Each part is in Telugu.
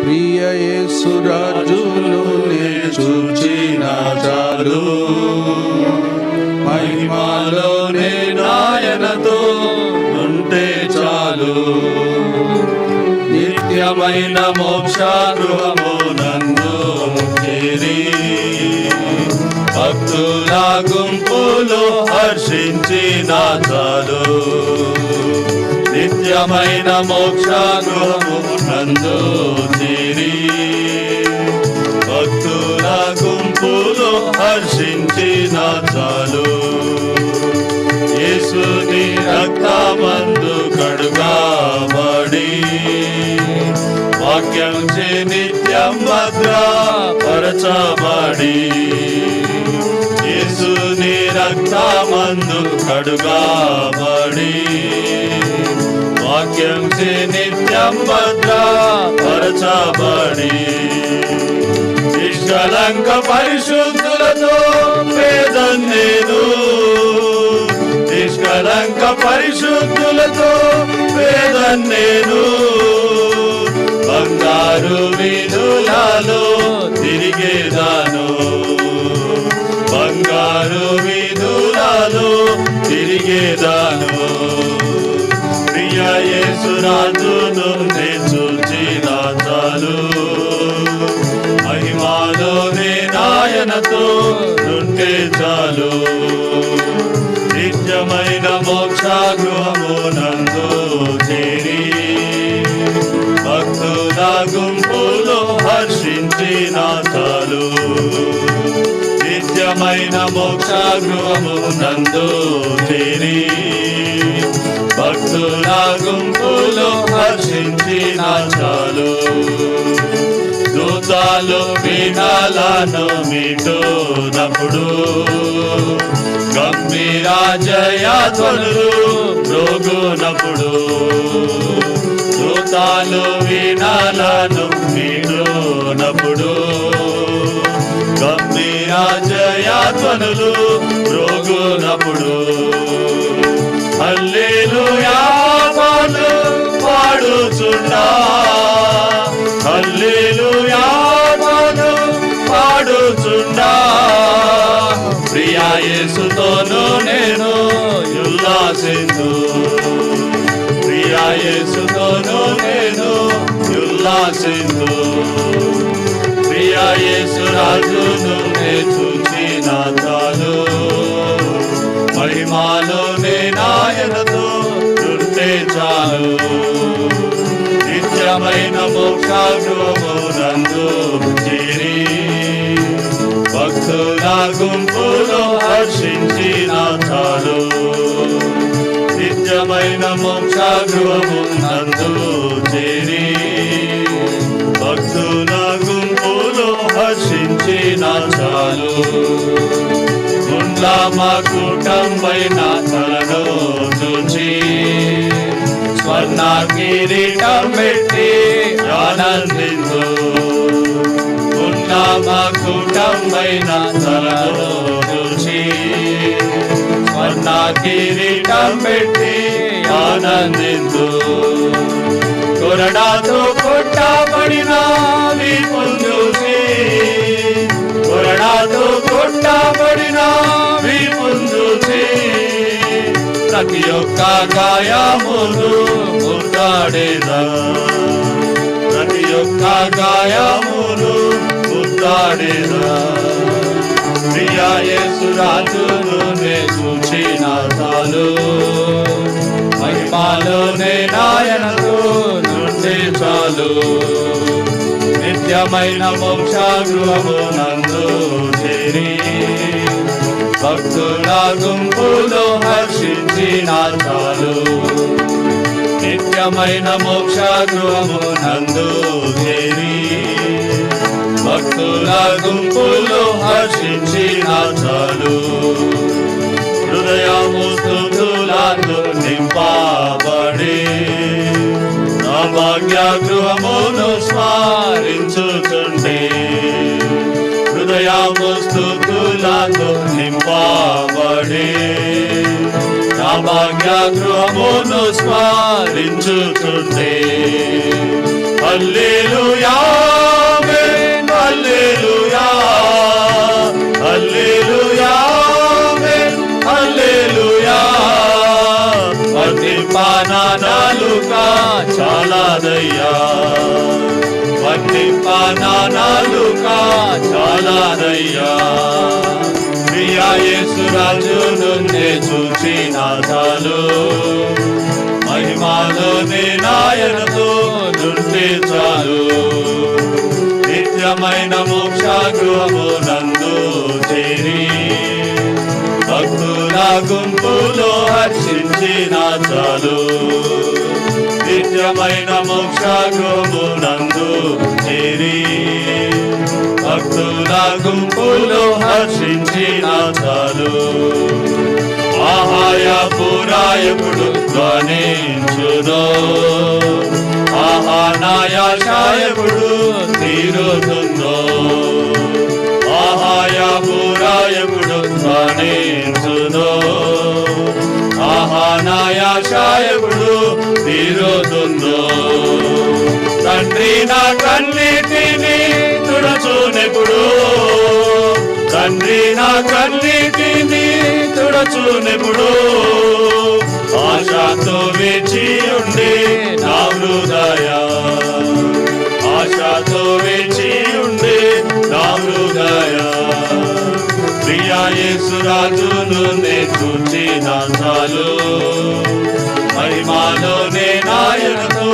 ప్రియ యేసు రాజును నే చూచిన చాలు, మహిమలోనే నాయనతో ఉంటే చాలు. నిత్యమైన మోక్ష గృహము నందు చేరి భక్తుల గుంపులో హర్షించిన చాలు. నిత్యమైన మోక్ష గృహము నందు చేరి భక్తుల గుంపులో హర్షించిన చాలు. యేసుని రక్తమందు కడుగబడి వాక్యం చే నిత్యం భద్రపరచబడి, యేసుని రక్తమందు కడుగబడి వాక్యం చే నిత్యం భద్రపరచబడి, నిష్కళంక పరిశుద్ధులతో పేదన్నేను, నిష్కళంక పరిశుద్ధులతో పేదన్నేను. బంగారు వీధులలో తిరిగేదాను, బంగారు వీధులలో తిరిగేదాను. ప్రియ యేసు రాజును నే చూచిన చాలు, మహిమలోనే నాయనతో ఉంటే చాలు. నిత్యమైన మోక్ష గృహము నందు చేరి భక్తుల గుంపులో హర్షించిన చాలు. నిత్యమైన మోక్ష గృహము నందు చేరి భక్తుల గుంపులో హర్షించిన చాలు. దూతాలు వీణాలను మీటునప్పుడు గంభీర జయధ్వనులు మ్రోగునప్పుడు, దూతాలు వీణాలను మీటునప్పుడు గంభీర జయధ్వనులు మ్రోగునప్పుడు, హల్లెలూయా పాడుచున్నా, హల్లెలూయా పాడుచున్నా. ప్రియ యేసుతోను నేను ఉల్లాసింతు, ప్రియ యేసుతోను నేను ఉల్లాసింతు. ప్రియ యేసు రాజును నే చూచిన చాలు, మహిమలోనే నాయనతో ఉంటే చాలు. నిత్యమైన మోక్ష గృహము నందు చేరి భక్తుల గుంపులో హర్షించిన చాలు. నిత్యమైన మోక్ష గృహము నందు చేరి భక్తుల గుంపులో హర్షించిన చాలు. గుండ్లమ కూటంపైన తలను చూచి స్వర్ణ కిరీటం పెట్టి ఆనందించు, గుండ్లమ కూటంపైన తలను చూచి స్వర్ణ కిరీటం పెట్టి ఆనందించు. కొరడాతో కొట్టబడిన వీపును చూసి, కొరడాతో కొట్టబడిన వీపును చూసి ప్రతి ఒక్క గాయమును ముద్దాడేదా, ప్రతి ఒక్క గాయమును ముద్దాడేదా. ప్రియ యేసు రాజును నే చూచిన చాలు, మహిమలోనే నాయనతో నుండి చాలు. నిత్యమైన మోక్ష గృహము నందు చేరి భక్తుల గుంపులో హర్షించిన చాలు. నిత్యమైన మోక్ష గృహము నందు చేరి భక్తుల గుంపులో హర్షించిన చాలు. హృదయము స్తుతులతో నింపబడి నా భాగ్య గృహమును స్మరించుతుంటే, హృదయము స్తుతులతో నింపబడి నా భాగ్య గృహమును స్మరించుతుంటే, హల్లెలూయా చాలాదయ్యా వర్ణింప నాలుక చాలాదయ్యా ప్రియా యేసురాజును నే చూచిన చాలు మహిమాలోని నాయనతో నుండి చాలు నిత్యమైన మోక్ష గృహము నందు చేరి భక్తుల గుంపులో హర్షించిన చాలు నిత్యమైన మోక్ష గృహము నందు చేరి భక్తుల గుంపులో హర్షించిన చాలు ఆహాయ పురాయకుడు ధ్వనించుదో ఆహా నాయాశాయకుడు తీరుతుందో ఆహాయ పురాయకుడు ధ్వనించుదో ఆహా నాయాశాయకుడు తీరుతుందో తండ్రి నా కన్నిటిని తుడచునెప్పుడు తండ్రి నా కన్నిటిని తుడచునెప్పుడు ఆశతో వేచి ఉండి నా హృదయ ఆశతో వేచి ఉండి నా హృదయ ప్రియా యేసురాజును నే చూచిన చాలు మహిమాలోనే నాయనతో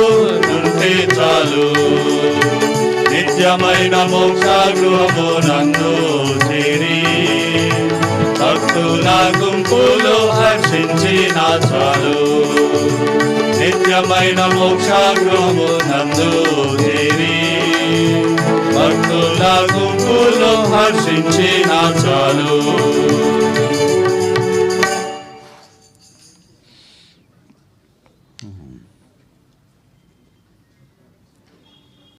నుండి చాలు నిత్యమైన మోక్ష గృహము నందు చేరి భక్తుల గుంపులో హర్షించిన చాలు నిత్యమైన మోక్ష గృహము నందు చేరి భక్తుల గుంపులో హర్షించిన చాలు